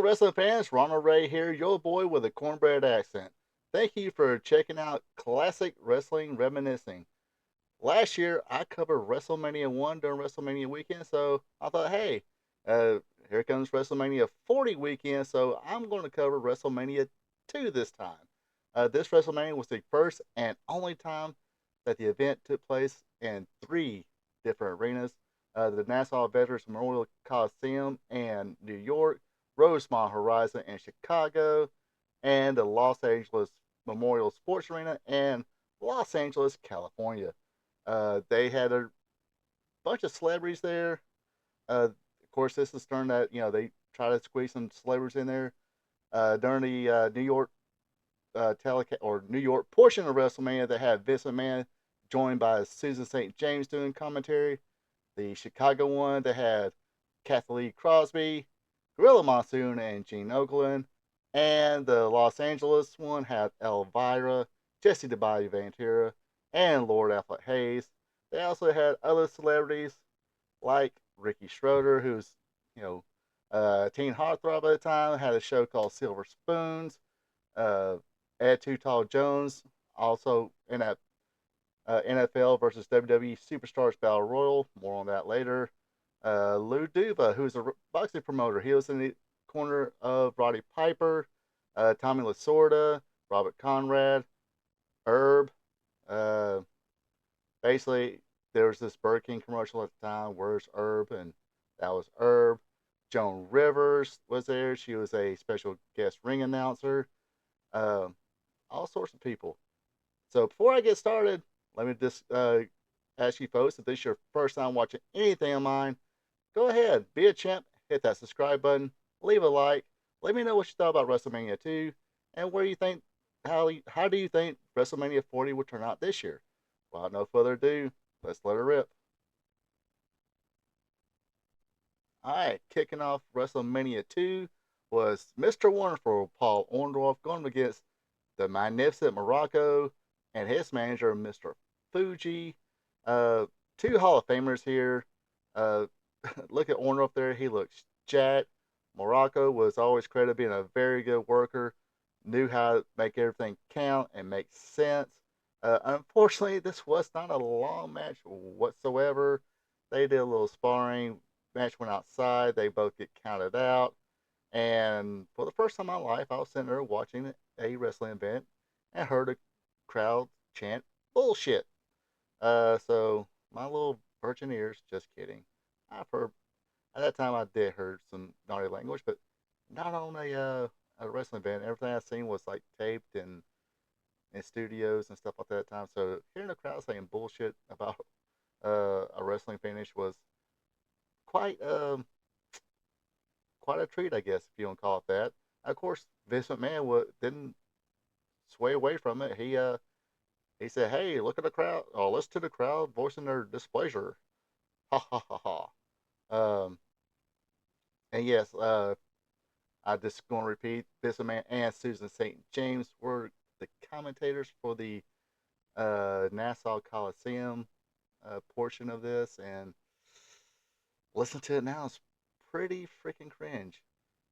wrestling fans. Ronald Ray here, your boy with a cornbread accent. Thank you for checking out Classic Wrestling Reminiscing. Last year, I covered WrestleMania 1 during WrestleMania weekend, so I thought, hey, uh, here comes WrestleMania 40 weekend, so I'm going to cover WrestleMania 2 this time. This WrestleMania was the first and only time that the event took place in three different arenas: the Nassau Veterans Memorial Coliseum in New York, Rosemont Horizon in Chicago, and the Los Angeles Memorial Sports Arena in Los Angeles, California. They had a bunch of celebrities there. Of course, this is during that they try to squeeze some celebrities in there during the New York telecast or New York portion of WrestleMania. They had Vince McMahon joined by Susan St. James doing commentary. The Chicago one, they had Kathy Lee Crosby, Gorilla Monsoon, and Gene Okerlund. And the Los Angeles one had Elvira, Jesse the Body Ventura, and Lord Alfred Hayes. They also had other celebrities like Ricky Schroeder, who's, you know, teen heartthrob at the time, had a show called Silver Spoons. Uh, Ed Too Tall Jones, also in that NFL versus WWE Superstars Battle Royal. More on that later. Lou Duva, who's a boxing promoter, he was in the corner of Roddy Piper, Tommy Lasorda, Robert Conrad, Herb. Uh, Basically, there was this Burger King commercial at the time, "Where's Herb?" And that was Herb. Joan Rivers was there. She was a special guest ring announcer. Um, all sorts of people. So before I get started, let me just ask you folks, if this is your first time watching anything of mine, go ahead, be a champ, hit that subscribe button, leave a like, let me know what you thought about WrestleMania 2, and where you think, how do you think WrestleMania 40 will turn out this year? Without no further ado, let's let her rip. All right, kicking off WrestleMania 2 was Mr. Wonderful Paul Orndorff going against the Magnificent Morocco and his manager, Mr. Fuji. Uh, Two Hall of Famers here. Uh, Look at Orndorff there. He looks jacked. Morocco was always credited being a very good worker, knew how to make everything count and make sense. Unfortunately, this was not a long match whatsoever. They did a little sparring. Match went outside. They both get counted out. And for the first time in my life, I was sitting there watching a wrestling event and heard a crowd chant bullshit. So my little virgin ears, just kidding. I've heard at that time I did heard some naughty language, but not on a wrestling event. Everything I seen was like taped and in studios and stuff like that at the time. So hearing the crowd saying bullshit about a wrestling finish was quite quite a treat, I guess, if you want to call it that. Of course, Vince McMahon didn't sway away from it. He said, "Hey, look at the crowd. Oh, listen to the crowd voicing their displeasure." Ha ha ha ha. Um, and yes, I just going to repeat: Vince McMahon and Susan St. James were the commentators for the Nassau Coliseum portion of this, and listen to it now. It's pretty freaking cringe.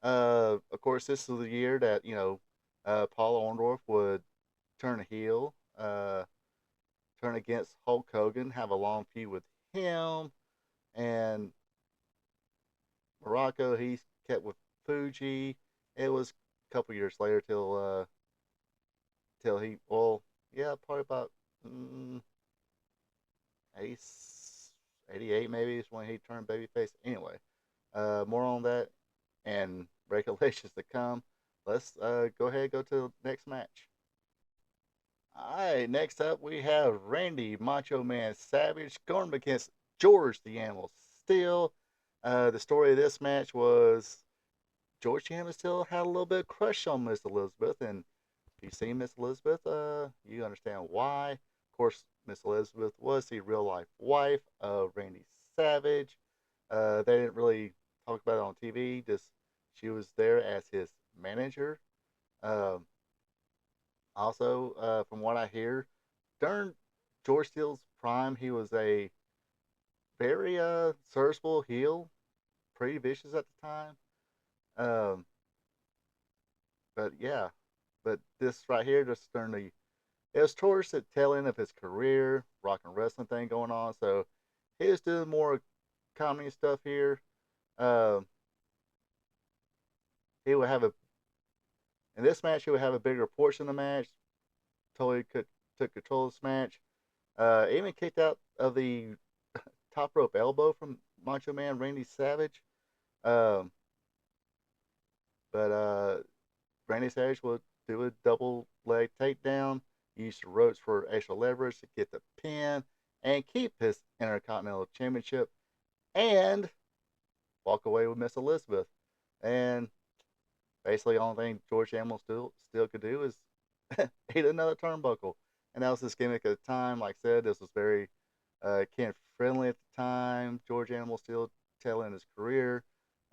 Of course, this is the year that Paul Orndorff would turn heel, turn against Hulk Hogan, have a long feud with him, and Morocco he kept with Fuji. It was a couple years later till he yeah, probably about mm, 88 maybe is when he turned babyface. Anyway, more on that and regulations to come. Let's go ahead and go to the next match. All right, next up we have Randy Macho Man Savage going against George the Animal Steel. The story of this match was George the Animal Steel had a little bit of crush on Miss Elizabeth, and if you've seen Miss Elizabeth, you understand why. Of course, Miss Elizabeth was the real life wife of Randy Savage. They didn't really talk about it on TV. Just she was there as his manager. Um, Also, from what I hear, during George Steele's prime, he was a very serviceable heel, pretty vicious at the time. Um, but yeah, but this right here just during the it was towards the tail end of his career, rock and wrestling thing going on. So he was doing more comedy stuff here. Um, he would have a in this match he would have a bigger portion of the match. Totally took control of this match. Even kicked out of the top rope elbow from Macho Man Randy Savage. Um, but Randy Savage would do a double leg takedown, use the ropes for extra leverage to get the pin and keep his Intercontinental Championship and walk away with Miss Elizabeth. And basically, the only thing George Animal still could do is eat another turnbuckle. And that was his gimmick at the time. Like I said, this was very kid friendly at the time. George Animal still telling his career.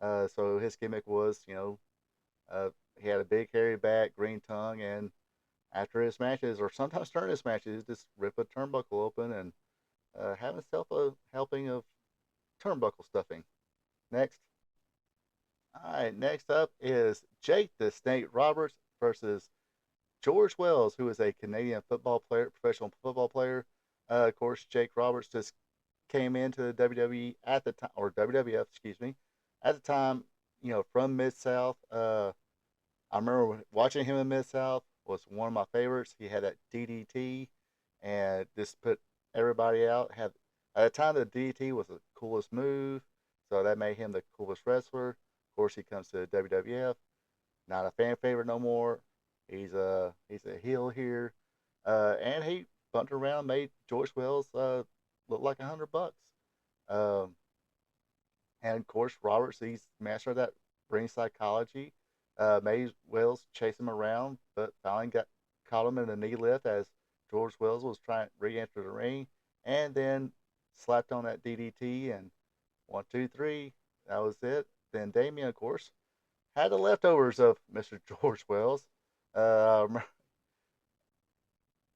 So his gimmick was, uh, he had a big hairy back, green tongue, and after his matches, or sometimes during his matches, just rip a turnbuckle open and have himself a helping of turnbuckle stuffing. Next. All right, next up is Jake the Snake Roberts versus George Wells, who is a Canadian football player, professional football player. Of course, Jake Roberts just came into the WWE at the time, or WWF, excuse me, at the time, from Mid South. I remember watching him in Mid South was one of my favorites. He had that DDT and just put everybody out. Had at the time the DDT was the coolest move, so that made him the coolest wrestler. Of course, he comes to the WWF, not a fan favorite no more. He's a heel here, and he bumped around, made George Wells look like $100. Um, and of course, Roberts, he's master of that ring psychology. Made Wells chase him around, but finally got caught him in a knee lift as George Wells was trying to re-enter the ring, and then slapped on that DDT and 1, 2, 3. That was it. Then Damian, of course, had the leftovers of Mr. George Wells. Uh,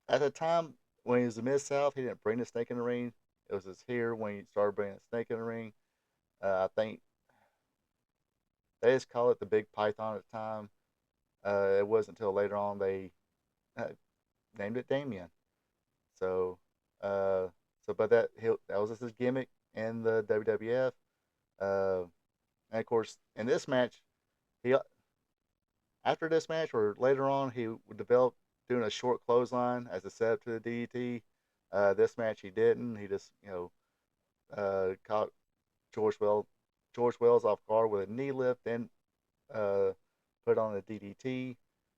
at the time when he was in Mid South, he didn't bring the snake in the ring. It was just here when he started bringing the snake in the ring. I think they just call it the Big Python at the time. It wasn't until later on they uh, named it Damian. So, uh, but that was just his gimmick in the WWF. And of course, in this match, he after this match or later on, he would develop doing a short clothesline as a setup to the DDT. This match he didn't. He just caught George Wells George Wells off guard with a knee lift, then uh, put on a DDT.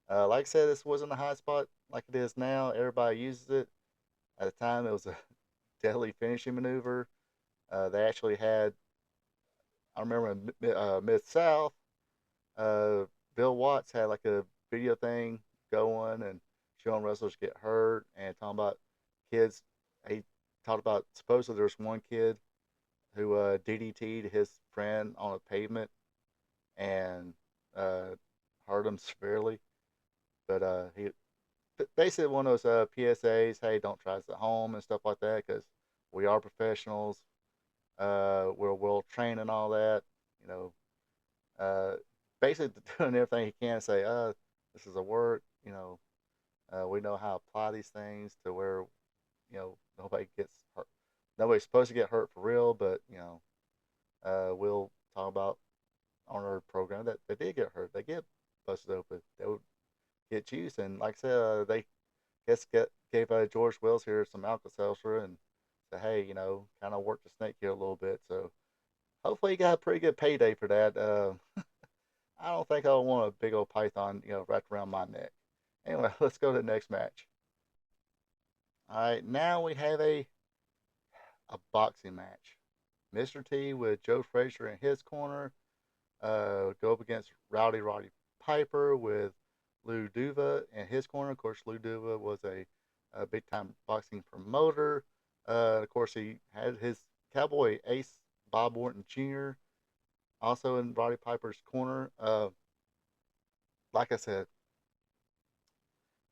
Like I said, this wasn't a high spot like it is now. Everybody uses it. At the time, it was a deadly finishing maneuver. They actually had, I remember in Mid South, uh, Bill Watts had like a video thing going and showing wrestlers get hurt and talking about kids. He talked about supposedly there's one kid who DDT'd his friend on a pavement and uh, hurt him severely. But he basically one of those PSAs, hey, don't try this at home and stuff like that because we are professionals. We're well trained and all that. You know, uh, basically doing everything he can to say, this is a work. We know how to apply these things to where nobody gets hurt. Nobody's supposed to get hurt for real, but we'll talk about on our program that they did get hurt. They get busted open. They would get juice, and like I said, they gave George Wells here some Alka-Seltzer and said, hey, kind of work the snake here a little bit. So hopefully he got a pretty good payday for that. I don't think I want a big old python, wrapped around my neck. Anyway, let's go to the next match. All right, now we have a boxing match. Mr. T with Joe Frazier in his corner go up against Roddy Piper with Lou Duva in his corner. Of course, Lou Duva was a big time boxing promoter. Of course, he had his cowboy ace, Bob Orton Jr., also in Roddy Piper's corner. Like I said,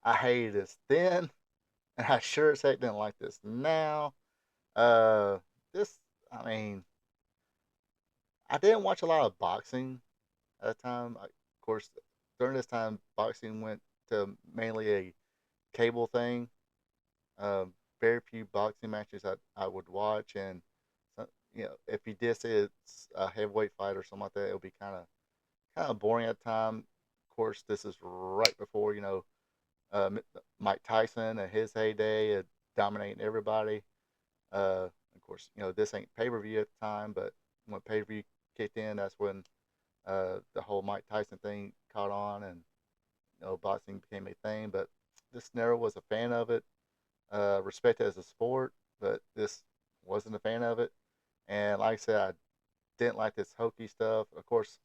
I hated this then, and I sure as heck didn't like this now. Uh, this, I mean, I didn't watch a lot of boxing at the time. Of course, during this time, boxing went to mainly a cable thing. Um, Very few boxing matches I would watch, and if you did say it's a heavyweight fight or something like that, it would be kind of boring at the time. Of course, this is right before uh, Mike Tyson and his heyday, dominating everybody. Of course, this ain't pay per view at the time, but when pay per view kicked in, that's when the whole Mike Tyson thing caught on, and boxing became a thing. But this never was a fan of it. Respect it as a sport, but this wasn't a fan of it. And like I said, I didn't like this hokey stuff. Of course,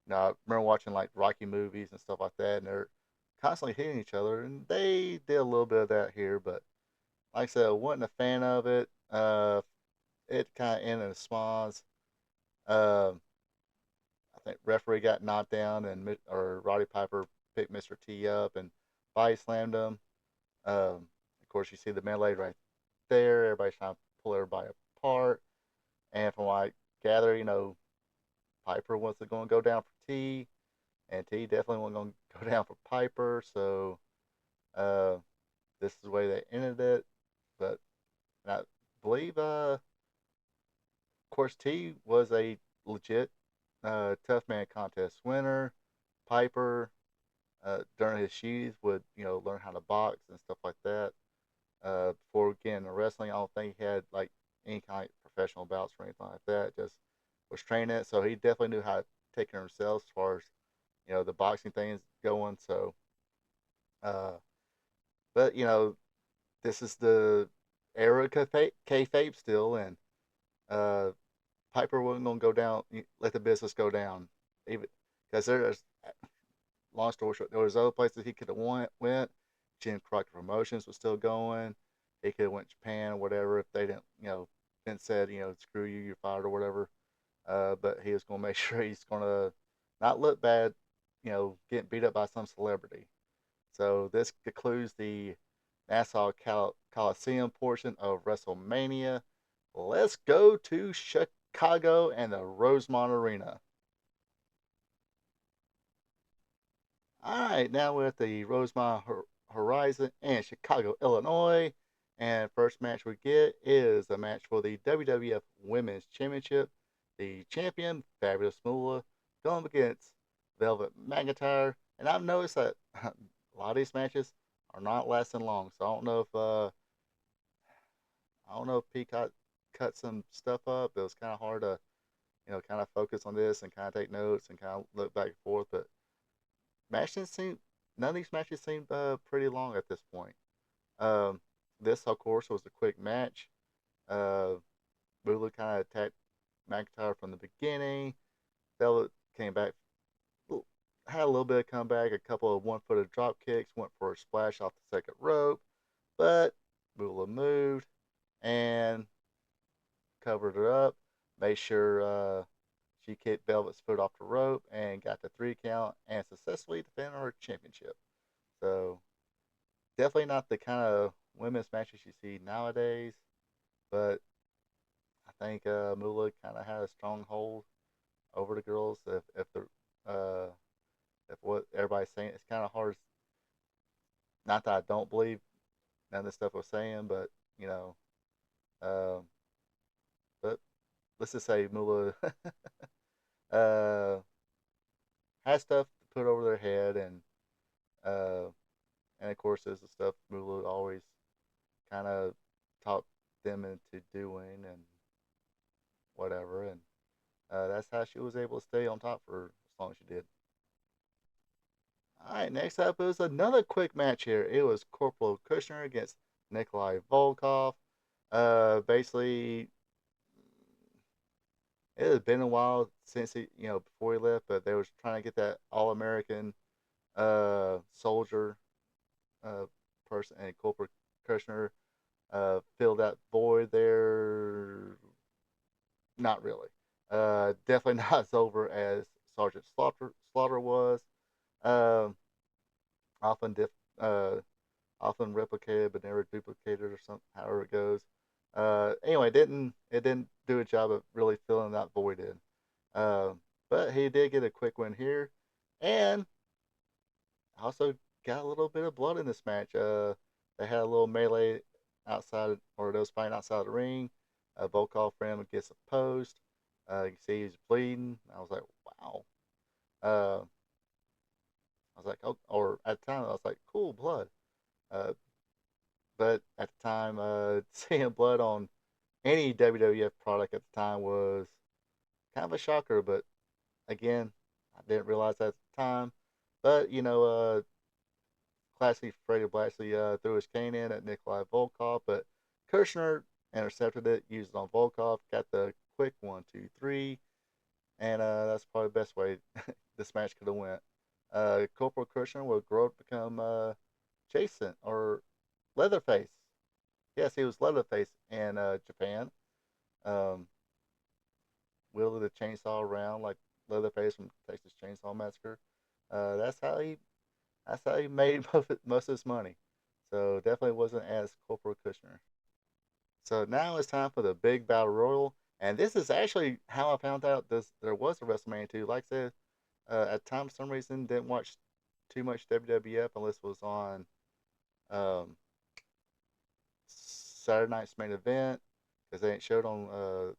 I remember watching like Rocky movies and stuff like that, and they're constantly hitting each other, and they did a little bit of that here. But like I said, I wasn't a fan of it. It kind of ended in spawns. Uh, I think referee got knocked down, and or Roddy Piper picked Mr. T up and body slammed him. Of course, you see the melee right there. Everybody's trying to pull everybody apart. And from what I gather, Piper wasn't going to go down for T, and T definitely wasn't going to go down for Piper. So uh, this is the way they ended it. But I believe, of course, T was a legit tough man contest winner. Piper, during his youth, would learn how to box and stuff like that. Before getting into wrestling, I don't think he had like any kind of professional bouts or anything like that. Just was training it, so he definitely knew how to take care of himself as far as the boxing thing is going. So, uh, but this is the era of kayfabe still, and uh, Piper wasn't gonna go down, let the business go down, even because there's long story short, there was other places he could have went. Jim Crockett Promotions was still going. He could have went to Japan or whatever if they didn't, been said, screw you, you're fired or whatever. But he was going to make sure he's going to not look bad, getting beat up by some celebrity. So this concludes the Nassau Coliseum portion of WrestleMania. Let's go to Chicago and the Rosemont Arena. All right, now we're at the Rosemont Horizon in Chicago, Illinois. And first match we get is a match for the WWF Women's Championship. The champion, Fabulous Moolah, going against Velvet McIntyre. And I've noticed that a lot of these matches are not lasting long. So I don't know if Peacock cut some stuff up. It was kind of hard to kind of focus on this and kind of take notes and kind of look back and forth. But matches seem none of these matches seemed pretty long at this point. Um, this, of course, was a quick match. Uh, Moolah kind of attacked McIntyre from the beginning. Velvet came back, had a little bit of comeback, a couple of one-footed drop kicks, went for a splash off the second rope, but Moolah moved and covered her up, made sure she kicked Velvet's foot off the rope and got the 3 count and successfully defended her championship. So definitely not the kind of women's matches you see nowadays, but I think Moolah kind of had a strong hold over the girls. Uh, if what everybody's saying, it's kind of hard. Not that I don't believe none of the stuff we're saying, but you know, um, but let's just say Moolah uh, has stuff to put over their head, uh, and of course, there's the stuff Moolah always kind of taught them into doing and whatever, and that's how she was able to stay on top for as long as she did. All right, next up is another quick match here. It was Corporal Kushner against Nikolai Volkov. Basically, it has been a while since before he left, but they was trying to get that All American soldier uh, person, and Corporal Kushner filled that void there. Not really. Definitely not as over as Sergeant Slaughter was. Um, often uh, often replicated but never duplicated or something. However it goes. Anyway, it didn't do a job of really filling that void in. Uh, but he did get a quick win here, and Also got a little bit of blood in this match. They had a little melee outside, or they was fighting outside the ring. Volkov ran against a post. You can see he's bleeding. I was like, wow. Uh, I was like, oh, or at the time I was like, cool blood. Uh, but at the time, seeing blood on any WWF product at the time was kind of a shocker. But again, I didn't realize that at the time. But classically, Freddie Blashley threw his cane in at Nikolai Volkov, but Kushner intercepted it, used it on Volkov, got the quick 1, 2, 3, and that's probably the best way this match could have went. Corporal Kushner will grow to become Jason or Leatherface. Yes, he was Leatherface in Japan. Um, wielded a chainsaw around like Leatherface from Texas Chainsaw Massacre. Uh, that's how he that's how he made most of his money. So definitely wasn't as Corporal Kushner. So now it's time for the big battle royal, and this is actually how I found out there was a WrestleMania 2. Like I said, at times for some reason didn't watch too much WWF unless it was on um, Saturday night's main event because they ain't showed on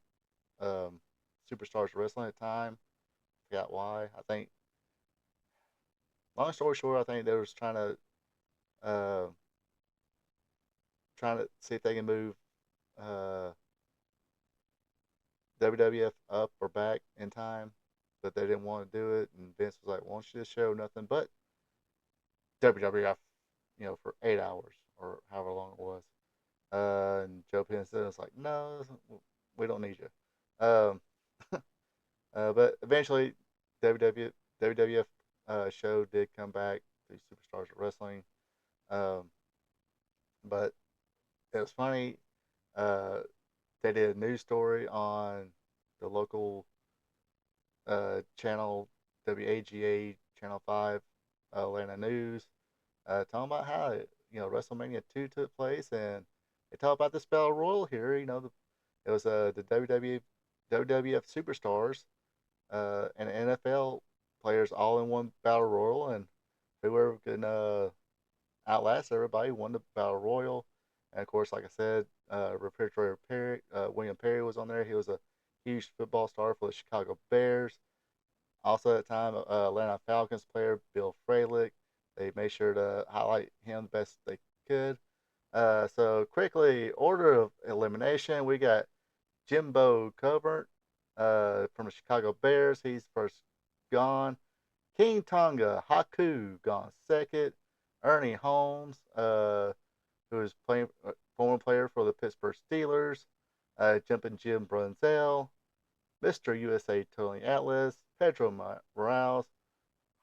Superstars Wrestling at the time. Forgot why. I think long story short, I think they was uh, trying to see if they can move uh, WWF up or back in time, but they didn't want to do it. And Vince was like, "Why don't you just show nothing but WWF, for 8 hours or however long it was?" And Joe Penston was like, "No, we don't need you." But eventually, WWF show did come back to Superstars of Wrestling. Um, but it was funny. Uh, they did a news story on the local channel WAGA Channel 5 Atlanta News, talking about how WrestleMania 2 took place, and they talk about this battle royal here. It was the WWF superstars and NFL players all in one battle royal, and whoever can outlast everybody won the battle royal. And of course, like I said, Refrigerator Perry, William Perry was on there. He was a huge football star for the Chicago Bears. Also at the time, Atlanta Falcons player Bill Fralick. They made sure to highlight him the best they could. So quickly, order of elimination. We got Jimbo Covert from the Chicago Bears. He's first gone. King Tonga Haku gone second. Ernie Holmes, who is playing former player for the Pittsburgh Steelers. Jumping Jim Brunzell. Mr. USA Tony Atlas. Pedro Morales.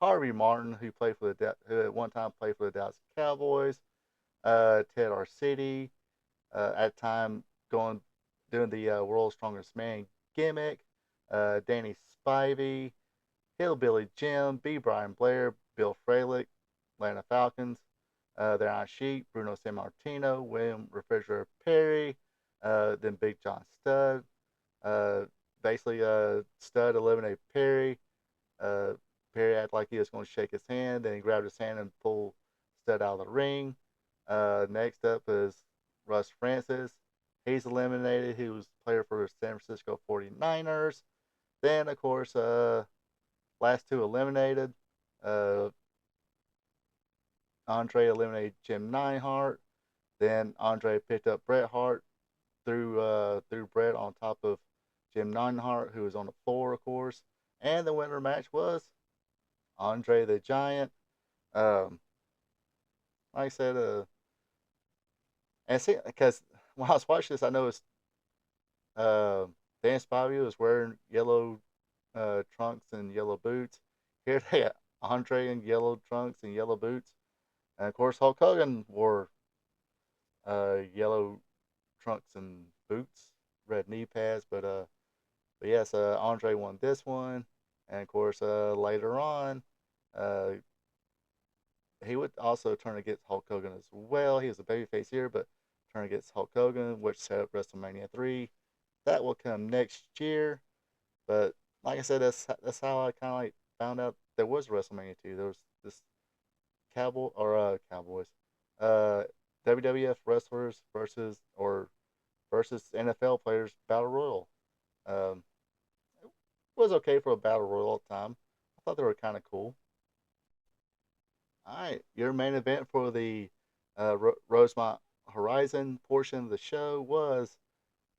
Harvey Martin, who at one time played for the Dallas Cowboys. Ted Arcidi, at time going doing the World's Strongest Man gimmick. Danny Spivey, Hillbilly Jim, B. Brian Blair, Bill Fralick, Atlanta Falcons. They're on sheet. Bruno Sammartino, William Refrigerator Perry, then Big John Studd. Uh, basically, Studd eliminated Perry. Uh, Perry acted like he was going to shake his hand. Then he grabbed his hand and pulled Studd out of the ring. Next up is Russ Francis. He's eliminated. He was player for the San Francisco 49ers. Then, of course, last two eliminated. Uh, Andre eliminated Jim Neidhart. Then Andre picked up Bret Hart, threw Bret on top of Jim Neidhart, who was on the floor, of course. And the winner match was Andre the Giant. Um, like I said, and see, because when I was watching this, I noticed uh, Dan Spivey was wearing yellow trunks and yellow boots. Here they got Andre in yellow trunks and yellow boots. And of course, Hulk Hogan wore yellow trunks and boots, red knee pads. But yes, Andre won this one. And of course, later on, uh, he would also turn against Hulk Hogan as well. He was a babyface here, but turn against Hulk Hogan, which set up WrestleMania 3. That will come next year. But like I said, that's how I kind of like found out there was WrestleMania 2. There was this Cowboys, uh, WWF wrestlers versus NFL players battle royal. Um, it was okay for a battle royal at the time. I thought they were kind of cool. All right, your main event for the Rosemont Horizon portion of the show was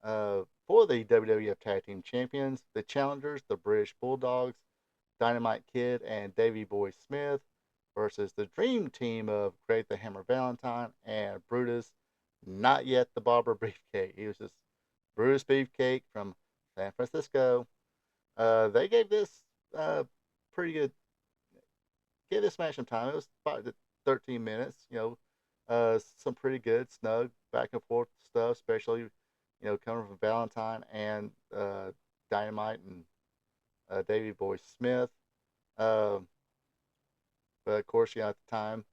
for the WWF Tag Team Champions, the challengers, the British Bulldogs, Dynamite Kid and Davey Boy Smith, versus the Dream Team of Great the Hammer Valentine and Brutus, not yet the Barber Beefcake. He was just Brutus Beefcake from San Francisco. They gave this pretty good, gave this match some time. It was about 13 minutes. Some pretty good, snug back and forth stuff, especially coming from Valentine and Dynamite and Davey Boy Smith. Um, but of course, at the time,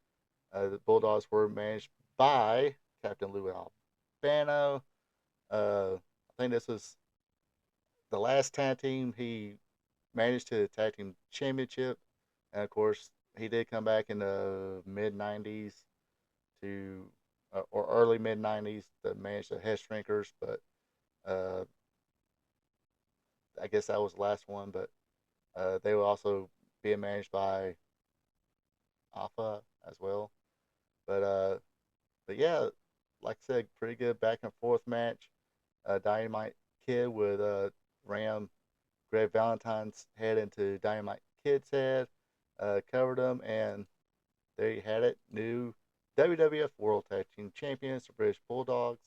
the Bulldogs were managed by Captain Lou Albano. I think this was the last tag team he managed to the tag team championship. And of course, he did come back in the mid 90s to, or early mid 90s to manage the Head Shrinkers. But uh, I guess that was the last one. But they were also being managed by Alpha as well. But yeah, like I said, pretty good back and forth match. Dynamite Kid with ram Greg Valentine's head into Dynamite Kid's head, covered him, and there you had it. New WWF World Tag Team Champions, the British Bulldogs.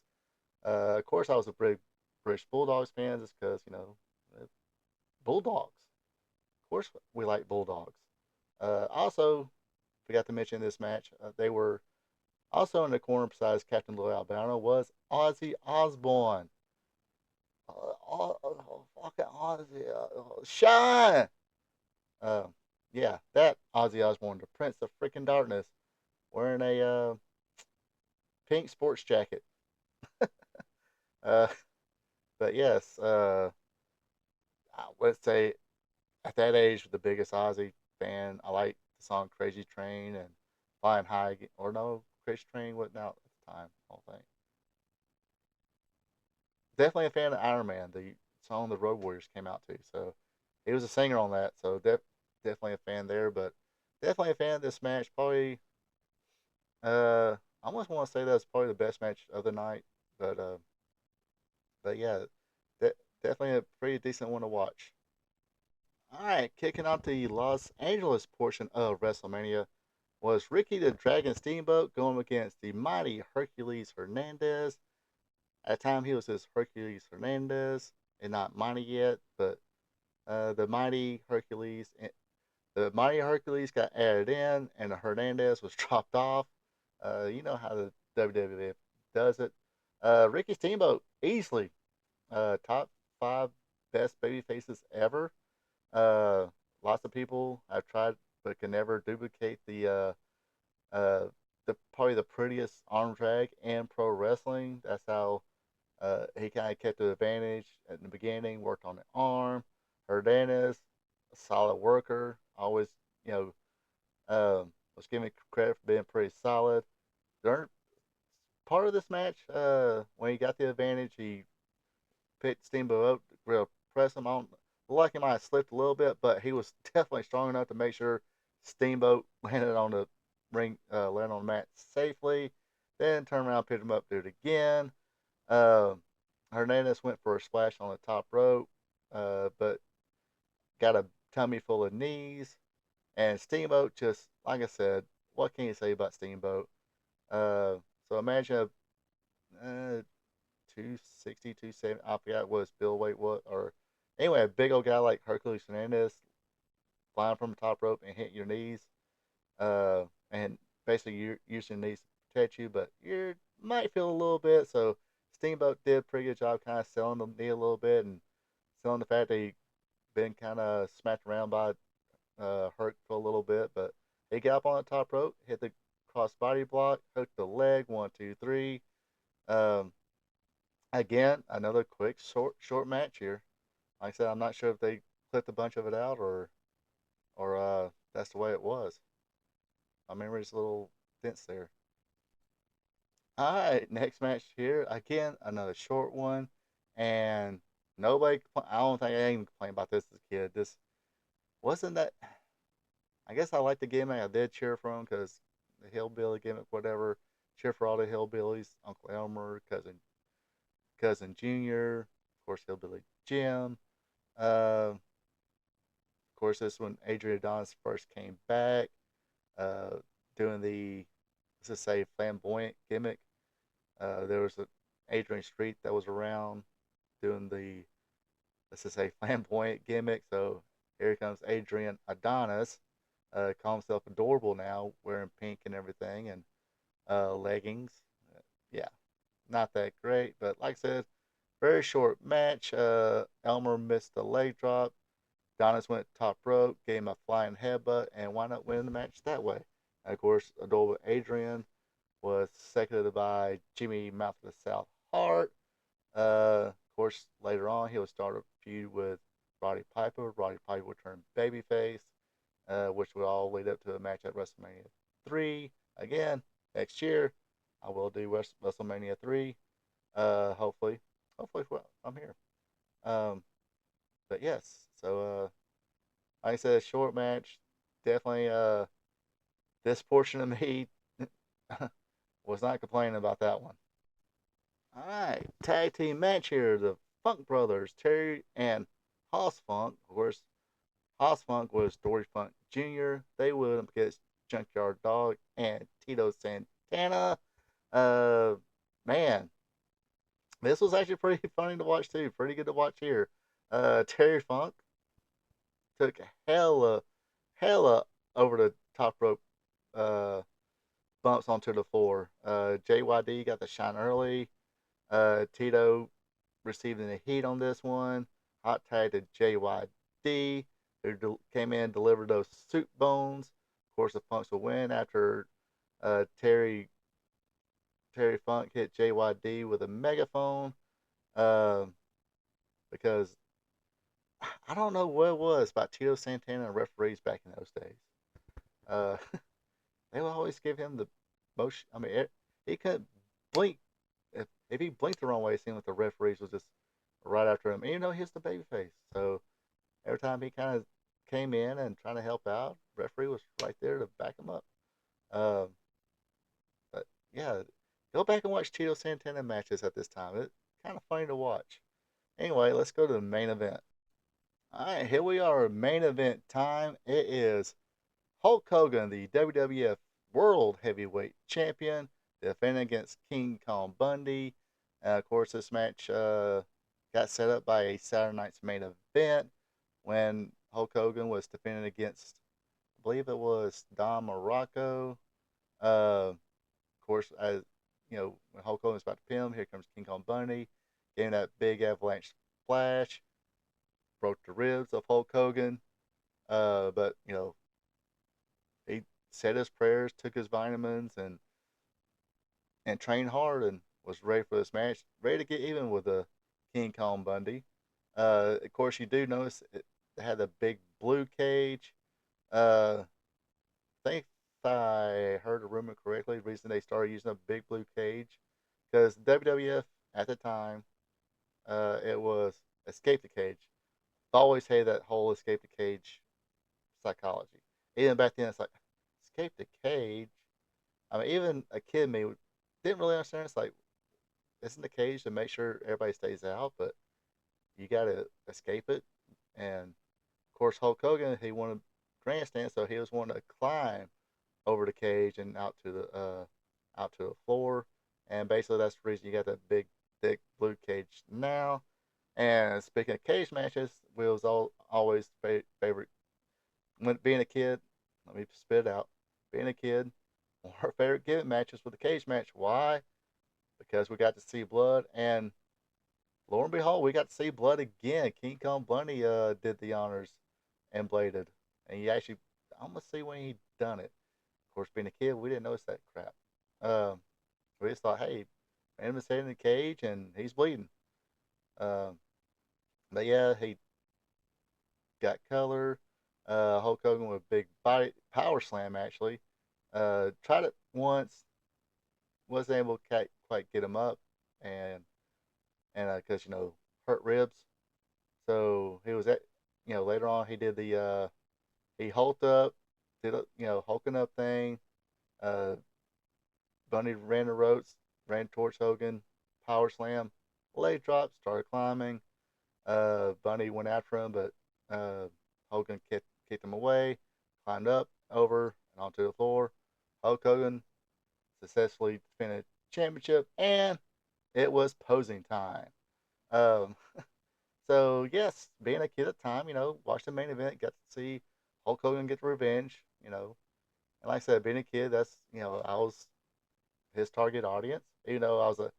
Of course, I was a big British Bulldogs fan just because, Bulldogs. Of course, we like Bulldogs. Also, forgot to mention this match, they were also in the corner besides Captain Lou Albano was Ozzy Osbourne. Fucking Ozzy. Shine! Uh, yeah, that Ozzy Osbourne, the Prince of freaking Darkness, wearing a pink sports jacket. Uh, but yes, I would say at that age, the biggest Ozzy fan. I like the song Crazy Train and Flying High, or no, Crazy Train wasn't out at the time, I don't think. Definitely a fan of Iron Man. The song The Road Warriors came out too. So he was a singer on that. So definitely a fan there. But definitely a fan of this match. Probably, I almost want to say that's probably the best match of the night. But yeah, de- definitely a pretty decent one to watch. All right, kicking off the Los Angeles portion of WrestleMania was Ricky the Dragon Steamboat going against the mighty Hercules Hernandez. At the time, he was just Hercules Hernandez and not mighty yet, but the mighty Hercules, got added in, and the Hernandez was dropped off. You know how the WWF does it. Ricky Steamboat easily top five best baby faces ever. Uh, Lots of people have tried but can never duplicate the probably the prettiest arm drag in pro wrestling. That's how he kind of kept the advantage at the beginning, worked on the arm. Hernandez, a solid worker, always, you know, was given credit for being pretty solid. During part of this match, when he got the advantage, he picked Steamboat up, real press him on. Like he might have slipped a little bit, but he was definitely strong enough to make sure Steamboat landed on the landed on the mat safely. Then turned around, picked him up, do it again. Uh, Hernandez went for a splash on the top rope, but got a tummy full of knees. And Steamboat just, like I said, what can you say about Steamboat? Uh, so imagine a 260, 270, I forgot what his bill weight was. Or anyway, a big old guy like Hercules Hernandez flying from the top rope and hitting your knees. And basically you're using your knees to protect you, but you might feel a little bit. So Steamboat did a pretty good job kind of selling the knee a little bit and selling the fact that he been kind of smacked around by Hurt for a little bit, but he got up on the top rope, hit the cross body block, hooked the leg, one, two, three. Um, Again, another quick short match here. Like I said, I'm not sure if they clipped a bunch of it out or that's the way it was. My memory's a little dense there. All right, next match here. Again, another short one. And I don't think I even complained about this as a kid. This wasn't that. I guess I like the gimmick. I did cheer for him because the hillbilly gimmick, whatever. Cheer for all the hillbillies. Uncle Elmer, cousin Junior, of course, hillbilly Jim. Of course, this when Adrian Adonis first came back, uh, doing the let's just say flamboyant gimmick. There was a Adrian Street that was around doing the let's just say flamboyant gimmick. So here comes Adrian Adonis, call himself adorable now, wearing pink and everything, and leggings. Yeah, not that great, but like I said, very short match. Elmer missed the leg drop. Adonis went top rope, gave him a flying headbutt, and wound up winning the match that way. And of course, adorable Adrian was seconded by Jimmy Mouth of the South Hart. Of course, later on, he would start a feud with Roddy Piper. Roddy Piper would turn babyface, which would all lead up to a match at WrestleMania 3. Again, next year, I will do WrestleMania 3. Hopefully. Hopefully, well, I'm here. Um, but yes, so like I said, a short match. Definitely, this portion of me was not complaining about that one. All right, tag team match here. The Funk Brothers, Terry and Hoss Funk. Of course, Hoss Funk was Dory Funk Jr. They would against Junkyard Dog and Tito Santana. Uh, man, this was actually pretty funny to watch too. Pretty good to watch here. Terry Funk took hella over the top rope uh, bumps onto the floor. JYD got the shine early. Tito receiving the heat on this one. Hot tag to JYD, who came in and delivered those soup bones. Of course, the Funks will win after uh, Terry Terry Funk hit JYD with a megaphone. Um, because I don't know what it was about Tito Santana and referees back in those days. Uh, they would always give him the most. I mean, he couldn't blink. If he blinked the wrong way, it seemed like the referees was just right after him. Even though he was the babyface, so every time he kind of came in and trying to help out, referee was right there to back him up. Um, but yeah, go back and watch Tito Santana matches at this time. It's kind of funny to watch. Anyway, let's go to the main event. All right, here we are, main event time. It is Hulk Hogan, the WWF World Heavyweight Champion, defending against King Kong Bundy. Of course, this match got set up by a Saturday night's main event when Hulk Hogan was defending against, I believe it was Don Morocco. Of course, as you know, when Hulk Hogan was about to pin him, here comes King Kong Bundy, getting that big avalanche splash, broke the ribs of Hulk Hogan. But he said his prayers, took his vitamins, and trained hard and was ready for this match, ready to get even with the King Kong Bundy. Of course, you do notice it had a big blue cage. I think if I heard a rumor correctly, the reason they started using a big blue cage because WWF at the time, it was escape the cage. Always hated that whole escape the cage psychology. Even back then, it's like escape the cage. I mean, even a kid me didn't really understand. It's like isn't the cage to make sure everybody stays out, but you got to escape it. And of course, Hulk Hogan he wanted grandstand, so he was wanting to climb over the cage and out to the floor. And basically, that's the reason you got that big, thick blue cage now. And speaking of cage matches, Will's always favorite when being a kid. Let me spit it out. Being a kid, one of our favorite gimmick matches was the cage match. Why? Because we got to see blood, and lo and behold, we got to see blood again. King Kong Bundy did the honors and bladed, and you actually almost see when he done it. Of course, being a kid, we didn't notice that crap. Um, we just thought, hey, man was head in the cage and he's bleeding. Um, but yeah, he got color. Hulk Hogan with a big body power slam actually. Tried it once, wasn't able to quite get him up, and because hurt ribs. So he was at later on he did the he hulked up, did a hulking up thing. Uh, Bundy ran the ropes, ran towards Hogan, power slam, leg drop, started climbing. Bundy went after him, but Hogan kicked him away, climbed up, over, and onto the floor. Hulk Hogan successfully defended the championship, and it was posing time. Um, so, yes, being a kid at the time, watched the main event, got to see Hulk Hogan get the revenge, And like I said, being a kid, I was his target audience. Even though I was a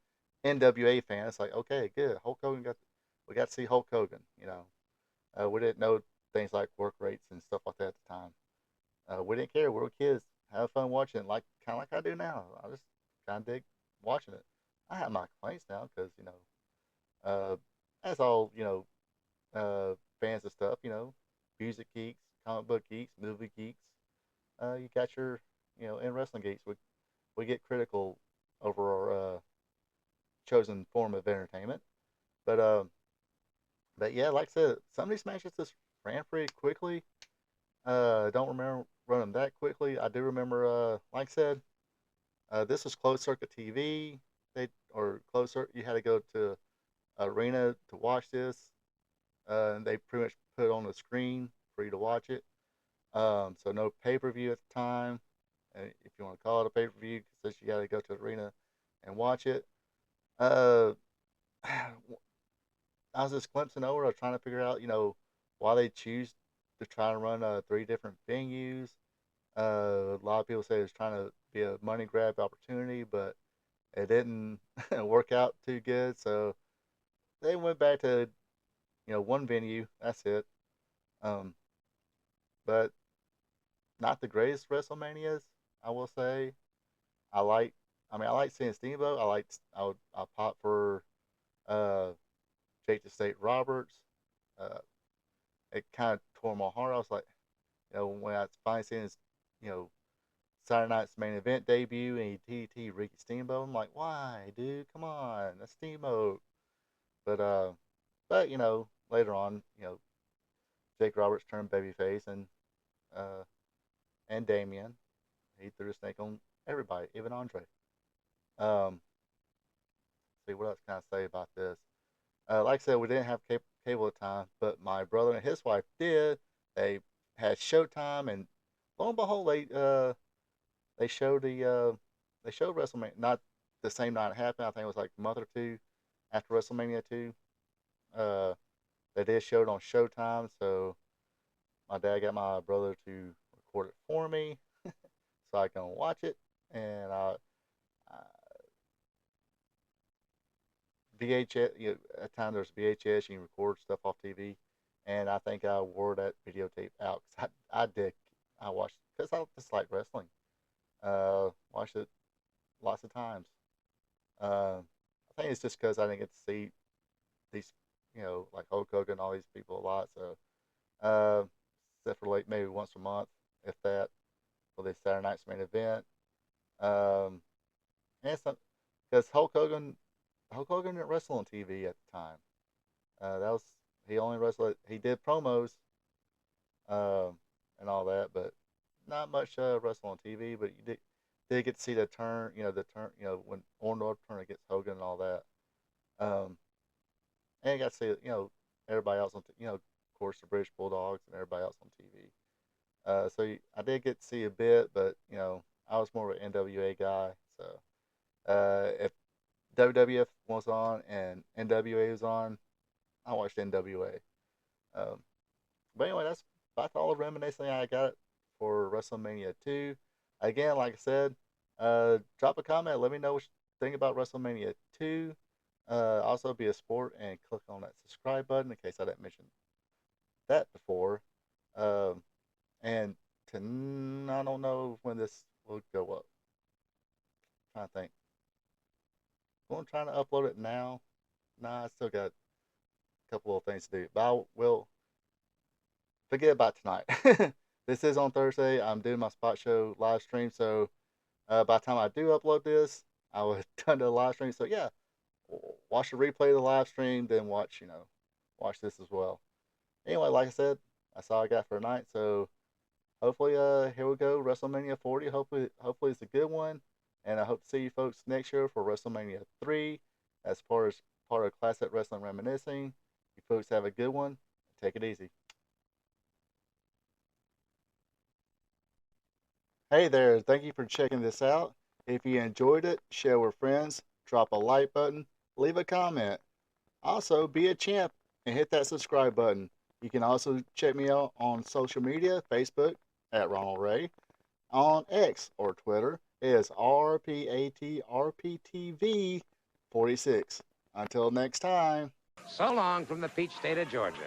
NWA fan, it's like, okay, good. We got to see Hulk Hogan. We didn't know things like work rates and stuff like that at the time. We didn't care. We were kids, have fun watching it, like kind of like I do now. I just kind of dig watching it. I have my complaints now because uh, as all fans of stuff, music geeks, comic book geeks, movie geeks. You got your in wrestling geeks. We get critical over our chosen form of entertainment. But yeah, like I said, some of these matches just ran pretty quickly. I don't remember running that quickly. I do remember, like I said, this was closed circuit TV. Closed circuit. You had to go to arena to watch this, and they pretty much put it on the screen for you to watch it. So no pay per view at the time, if you want to call it a pay per view, because you got to go to the arena and watch it. Uh, I was just glimpsing over. I was trying to figure out, why they choose to try to run three different venues. A lot of people say it's trying to be a money grab opportunity, but it didn't work out too good. So they went back to one venue. That's it. Um, but not the greatest WrestleManias, I will say. I like. I like seeing Steamboat. I pop for uh, Jake the State Roberts. Uh, it kind of tore my heart. I was like, when I finally seen his, you know, Saturday night's main event debut and he TT Ricky Steamboat. I'm like, why, dude? Come on, that's Steamboat. But later on, Jake Roberts turned babyface uh, and Damian, he threw a snake on everybody, even Andre. Um, see what else can I say about this? Like I said, we didn't have cable at the time, but my brother and his wife did. They had Showtime, and lo and behold, they showed they showed WrestleMania. Not the same night it happened. I think it was like a month or two after WrestleMania 2. Uh, they did show it on Showtime, so my dad got my brother to record it for me, so I can watch it. And VHS, at times there's VHS, you can record stuff off TV, and I think I wore that videotape out because I watched because I just like wrestling. Watched it lots of times. I think it's just because I didn't get to see these, like Hulk Hogan and all these people a lot. So, uh, except for like maybe once a month, if that, for the Saturday night's main event. Um, and some because Hulk Hogan didn't wrestle on TV at the time. That was he only wrestled. He did promos, um, and all that, but not much wrestle on TV. But you did get to see the turn. The turn. When Orndorff turned against Hogan and all that. And you got to see everybody else on. Of course, the British Bulldogs and everybody else on TV. I did get to see a bit, but I was more of an NWA guy. So if WWF was on and NWA was on, I watched NWA. Um, but anyway, that's about all the reminiscing I got for WrestleMania 2. Again, like I said, drop a comment. Let me know what you think about WrestleMania 2. Also, be a sport and click on that subscribe button in case I didn't mention that before. Um, and I don't know when this will go up. I'm trying to think. I'm trying to upload it now. Nah, I still got a couple of things to do. But I will forget about tonight. this is on Thursday. I'm doing my spot show live stream, so by the time I do upload this, I will have done the live stream. So yeah, watch the replay of the live stream, then watch this as well. Anyway, like I said, that's all I got for tonight. So hopefully, here we go, WrestleMania 40. Hopefully it's a good one, and I hope to see you folks next year for WrestleMania 3 as part of Classic Wrestling Reminiscing. You folks have a good one. Take it easy. Hey there, thank you for checking this out. If you enjoyed it, share with friends, drop a like button, leave a comment. Also, be a champ and hit that subscribe button. You can also check me out on social media, Facebook at Ronald Ray, on X or Twitter is RPATRPTV46. Until next time. So long from the peach state of Georgia.